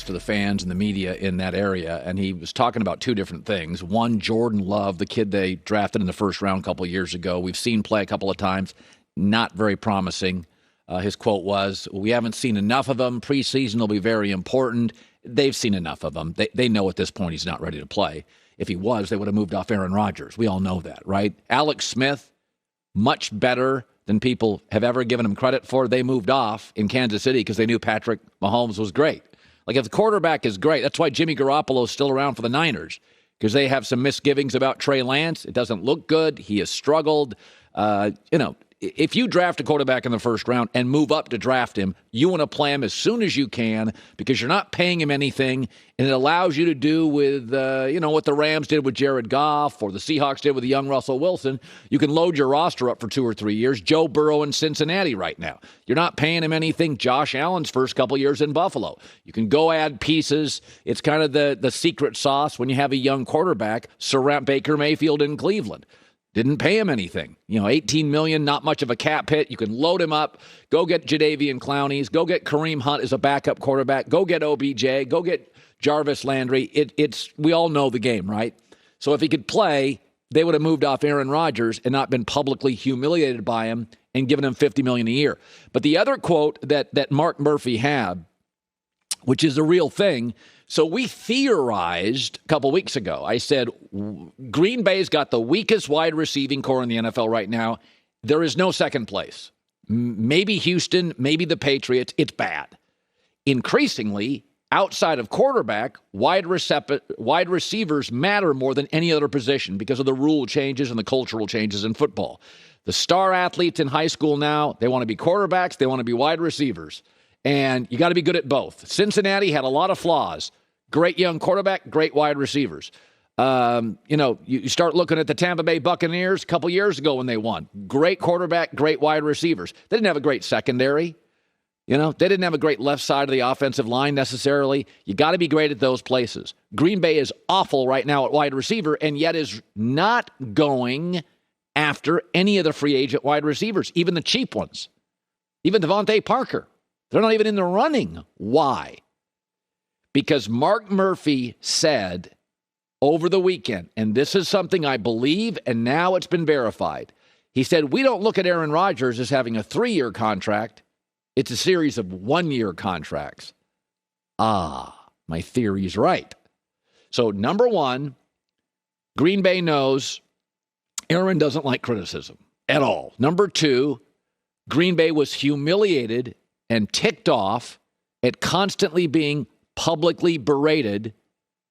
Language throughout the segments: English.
to the fans and the media in that area, and he was talking about two different things. One, Jordan Love, the kid they drafted in the first round a couple of years ago. We've seen play a couple of times. Not very promising. His quote was, "We haven't seen enough of him. Preseason will be very important." They've seen enough of him. They know at this point he's not ready to play. If he was, they would have moved off Aaron Rodgers. We all know that, right? Alex Smith, much better than people have ever given him credit for. They moved off in Kansas City because they knew Patrick Mahomes was great. Like, if the quarterback is great, that's why Jimmy Garoppolo is still around for the Niners, because they have some misgivings about Trey Lance. It doesn't look good. He has struggled. If you draft a quarterback in the first round and move up to draft him, you want to play him as soon as you can because you're not paying him anything, and it allows you to do with, what the Rams did with Jared Goff or the Seahawks did with the young Russell Wilson. You can load your roster up for 2 or 3 years. Joe Burrow in Cincinnati right now. You're not paying him anything. Josh Allen's first couple years in Buffalo. You can go add pieces. It's kind of the secret sauce when you have a young quarterback. Surround Baker Mayfield in Cleveland. Didn't pay him anything. $18 million, not much of a cap hit. You can load him up. Go get Jadeveon Clowney's. Go get Kareem Hunt as a backup quarterback. Go get OBJ. Go get Jarvis Landry. We all know the game, right? So if he could play, they would have moved off Aaron Rodgers and not been publicly humiliated by him and given him $50 million a year. But the other quote that Mark Murphy had, which is a real thing. So we theorized a couple weeks ago. I said, Green Bay's got the weakest wide receiving core in the NFL right now. There is no second place. Maybe Houston, maybe the Patriots. It's bad. Increasingly, outside of quarterback, wide receivers matter more than any other position because of the rule changes and the cultural changes in football. The star athletes in high school now, they want to be quarterbacks, they want to be wide receivers. And you got to be good at both. Cincinnati had a lot of flaws. Great young quarterback, great wide receivers. You start looking at the Tampa Bay Buccaneers a couple years ago when they won. Great quarterback, great wide receivers. They didn't have a great secondary. They didn't have a great left side of the offensive line necessarily. You got to be great at those places. Green Bay is awful right now at wide receiver and yet is not going after any of the free agent wide receivers, even the cheap ones, even Devontae Parker. They're not even in the running. Why? Because Mark Murphy said over the weekend, and this is something I believe, and now it's been verified. He said, we don't look at Aaron Rodgers as having a 3-year contract. It's a series of 1-year contracts. My theory's right. So, number one, Green Bay knows Aaron doesn't like criticism at all. Number two, Green Bay was humiliated and ticked off at constantly being publicly berated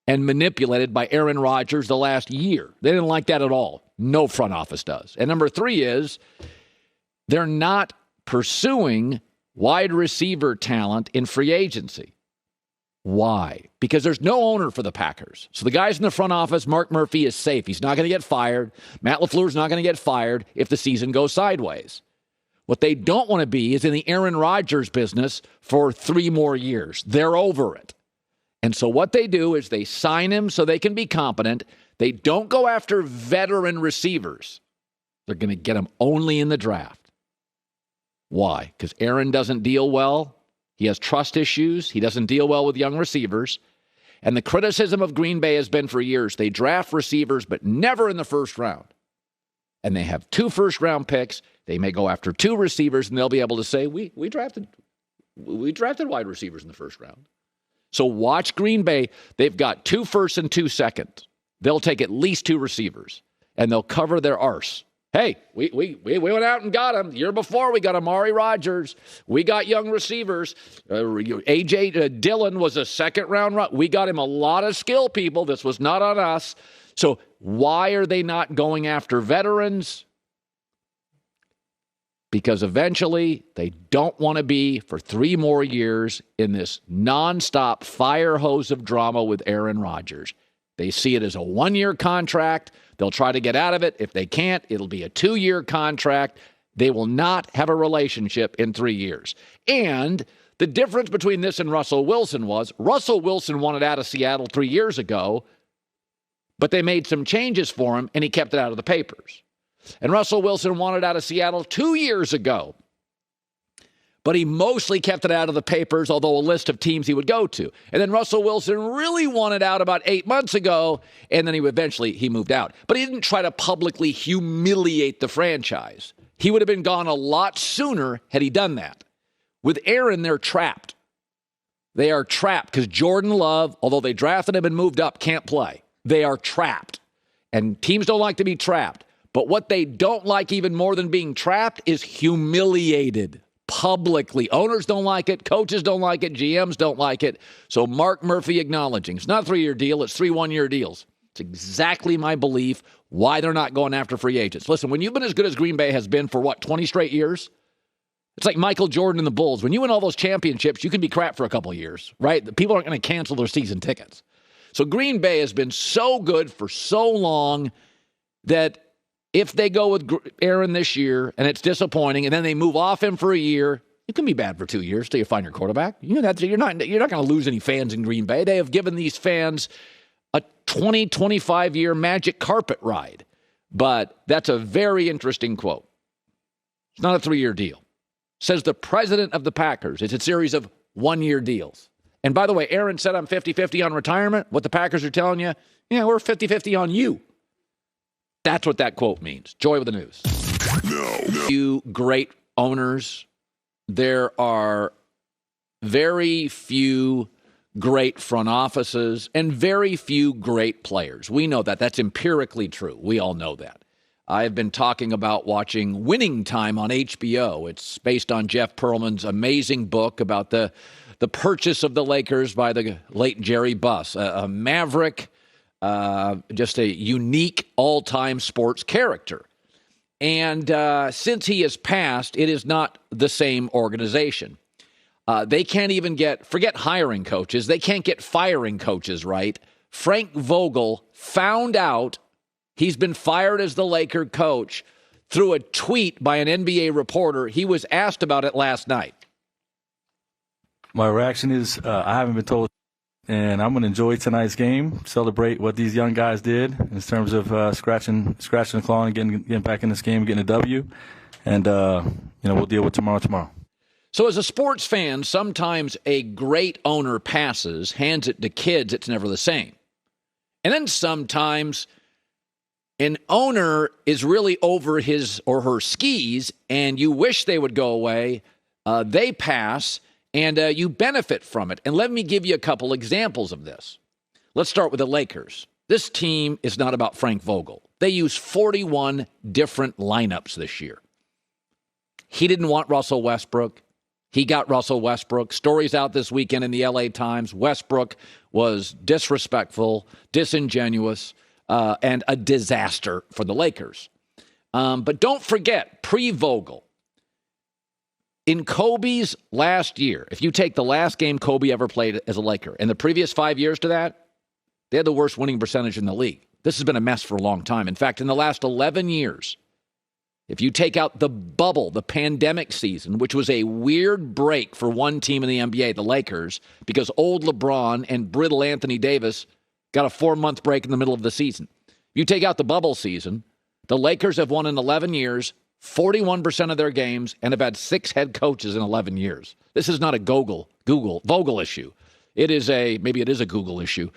and manipulated by Aaron Rodgers the last year. They didn't like that at all. No front office does. And number three is they're not pursuing wide receiver talent in free agency. Why? Because there's no owner for the Packers. So the guys in the front office, Mark Murphy is safe. He's not going to get fired. Matt LaFleur's not going to get fired if the season goes sideways. What they don't want to be is in the Aaron Rodgers business for 3 more years. They're over it. And so what they do is they sign him so they can be competent. They don't go after veteran receivers. They're going to get them only in the draft. Why? Because Aaron doesn't deal well. He has trust issues. He doesn't deal well with young receivers. And the criticism of Green Bay has been for years, they draft receivers, but never in the first round. And they have 2 first-round picks. They may go after 2 receivers, and they'll be able to say, we drafted wide receivers in the first round. So watch Green Bay. They've got 2 firsts and 2 seconds. They'll take at least 2 receivers, and they'll cover their arse. Hey, we went out and got him. The year before, we got Amari Rodgers. We got young receivers. A.J. Dillon was a second-round run. We got him a lot of skill people. This was not on us. So why are they not going after veterans? Because eventually they don't want to be for 3 more years in this nonstop fire hose of drama with Aaron Rodgers. They see it as a 1-year contract. They'll try to get out of it. If they can't, it'll be a 2-year contract. They will not have a relationship in 3 years. And the difference between this and Russell Wilson was Russell Wilson wanted out of Seattle 3 years ago, but they made some changes for him, and he kept it out of the papers. And Russell Wilson wanted out of Seattle 2 years ago. but he mostly kept it out of the papers, although a list of teams he would go to. And then Russell Wilson really wanted out about 8 months ago, and then he moved out. But he didn't try to publicly humiliate the franchise. He would have been gone a lot sooner had he done that. With Aaron, they're trapped. They are trapped because Jordan Love, although they drafted him and moved up, can't play. They are trapped. And teams don't like to be trapped. But what they don't like even more than being trapped is humiliated publicly. Owners don't like it. Coaches don't like it. GMs don't like it. So Mark Murphy acknowledging. It's not a 3-year deal. It's 3 one-year deals. It's exactly my belief why they're not going after free agents. Listen, when you've been as good as Green Bay has been for, 20 straight years? It's like Michael Jordan and the Bulls. When you win all those championships, you can be crap for a couple of years, right? The people aren't going to cancel their season tickets. So Green Bay has been so good for so long that if they go with Aaron this year and it's disappointing and then they move off him for a year, you can be bad for 2 years till you find your quarterback. You're not going to lose any fans in Green Bay. They have given these fans a 20, 25-year magic carpet ride. But that's a very interesting quote. It's not a 3-year deal. Says the president of the Packers. It's a series of 1-year deals. And by the way, Aaron said I'm 50-50 on retirement. What the Packers are telling you, yeah, we're 50-50 on you. That's what that quote means. Joy with the news. You great owners. There are very few great front offices and very few great players. We know that. That's empirically true. We all know that. I've been talking about watching Winning Time on HBO. It's based on Jeff Pearlman's amazing book about the purchase of the Lakers by the late Jerry Buss, a maverick, just a unique all-time sports character. And since he has passed, it is not the same organization. They can't even forget hiring coaches. They can't get firing coaches right. Frank Vogel found out he's been fired as the Laker coach through a tweet by an NBA reporter. He was asked about it last night. My reaction is I haven't been told, and I'm going to enjoy tonight's game, celebrate what these young guys did in terms of scratching the claw and getting back in this game, getting a W, and we'll deal with tomorrow. So as a sports fan, sometimes a great owner passes, hands it to kids, it's never the same. And then sometimes an owner is really over his or her skis, and you wish they would go away. They pass, and you benefit from it. And let me give you a couple examples of this. Let's start with the Lakers. This team is not about Frank Vogel. They use 41 different lineups this year. He didn't want Russell Westbrook. He got Russell Westbrook. Stories out this weekend in the LA Times. Westbrook was disrespectful, disingenuous, and a disaster for the Lakers. But don't forget, pre-Vogel, in Kobe's last year, if you take the last game Kobe ever played as a Laker, and the previous 5 years to that, they had the worst winning percentage in the league. This has been a mess for a long time. In fact, in the last 11 years, if you take out the bubble, the pandemic season, which was a weird break for one team in the NBA, the Lakers, because old LeBron and brittle Anthony Davis got a 4-month break in the middle of the season. If you take out the bubble season, the Lakers have won in 11 years, 41% of their games, and have had 6 head coaches in 11 years. This is not a Vogel issue. Maybe it is a Google issue.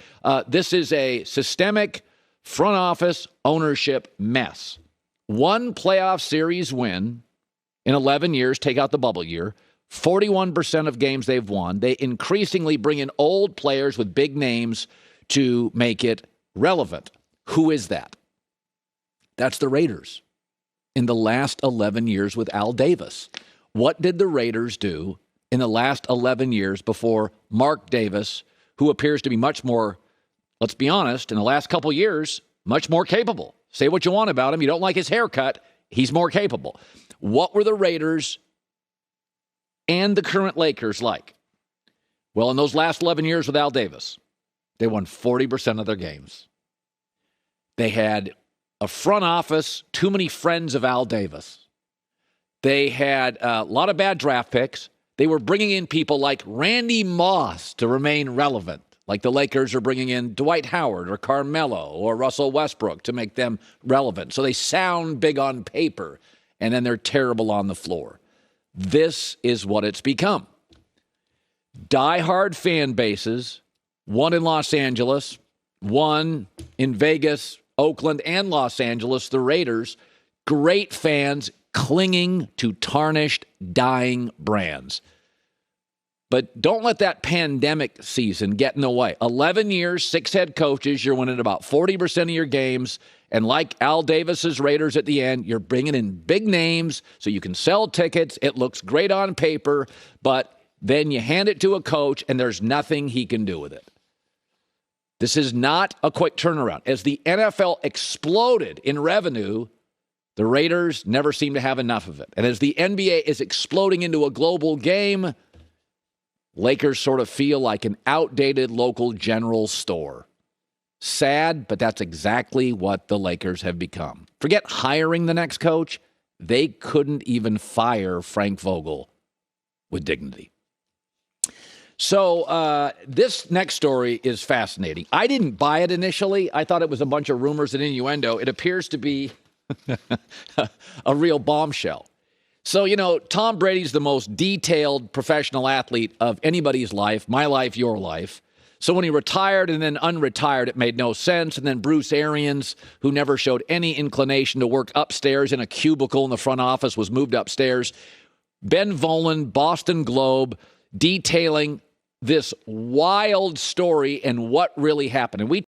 This is a systemic front office ownership mess. 1 playoff series win in 11 years, take out the bubble year, 41% of games they've won. They increasingly bring in old players with big names to make it relevant. Who is that? That's the Raiders in the last 11 years with Al Davis. What did the Raiders do in the last 11 years before Mark Davis, who appears to be much more, let's be honest, in the last couple years, much more capable? Say what you want about him. You don't like his haircut. He's more capable. What were the Raiders and the current Lakers like? Well, in those last 11 years with Al Davis, they won 40% of their games. They had a front office, too many friends of Al Davis. They had a lot of bad draft picks. They were bringing in people like Randy Moss to remain relevant. Like the Lakers are bringing in Dwight Howard or Carmelo or Russell Westbrook to make them relevant. So they sound big on paper, and then they're terrible on the floor. This is what it's become. Diehard fan bases, one in Los Angeles, one in Vegas, Oakland, and Los Angeles, the Raiders. Great fans clinging to tarnished, dying brands. But don't let that pandemic season get in the way. 11 years, 6 head coaches, you're winning about 40% of your games. And like Al Davis's Raiders at the end, you're bringing in big names so you can sell tickets. It looks great on paper, but then you hand it to a coach and there's nothing he can do with it. This is not a quick turnaround. As the NFL exploded in revenue, the Raiders never seem to have enough of it. And as the NBA is exploding into a global game, Lakers sort of feel like an outdated local general store. Sad, but that's exactly what the Lakers have become. Forget hiring the next coach. They couldn't even fire Frank Vogel with dignity. So this next story is fascinating. I didn't buy it initially. I thought it was a bunch of rumors and innuendo. It appears to be a real bombshell. So, you know, Tom Brady's the most detailed professional athlete of anybody's life, my life, your life. So when he retired and then unretired, it made no sense. And then Bruce Arians, who never showed any inclination to work upstairs in a cubicle in the front office, was moved upstairs. Ben Volen, Boston Globe, detailing this wild story and what really happened. And we